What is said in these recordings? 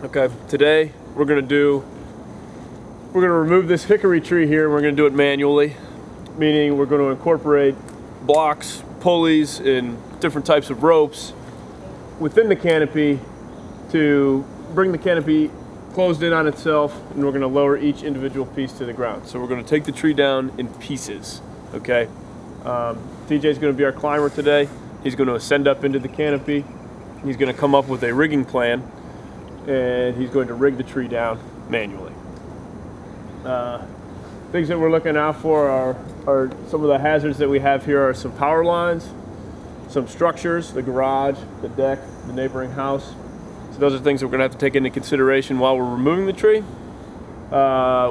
Okay, today we're gonna remove this hickory tree here, and we're gonna do it manually, meaning we're gonna incorporate blocks, pulleys, and different types of ropes within the canopy to bring the canopy closed in on itself, and we're gonna lower each individual piece to the ground. So we're gonna take the tree down in pieces, okay? TJ's gonna be our climber today. He's gonna ascend up into the canopy. He's gonna come up with a rigging plan, and he's going to rig the tree down manually. Things that we're looking out for are some of the hazards that we have here are some power lines, some structures, the garage, the deck, the neighboring house. So those are things that we're gonna have to take into consideration while we're removing the tree.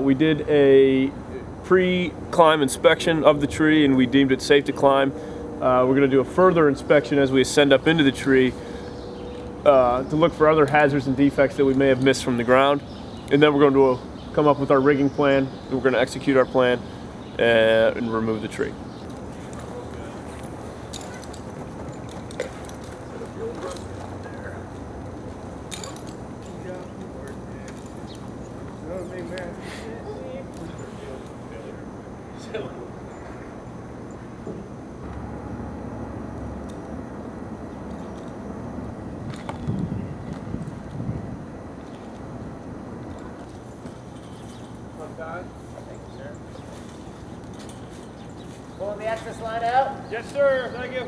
We did a pre-climb inspection of the tree, and we deemed it safe to climb. We're gonna do a further inspection as we ascend up into the tree to look for other hazards and defects that we may have missed from the ground. And then we're going to come up with our rigging plan, and we're going to execute our plan and remove the tree. Thank you, sir. Pulling the access line out? Yes, sir. Thank you.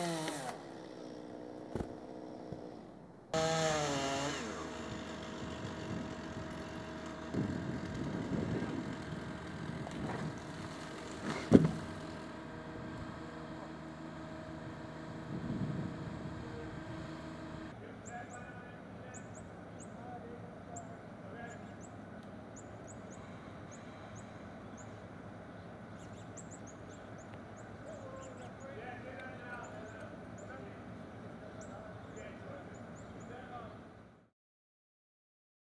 it.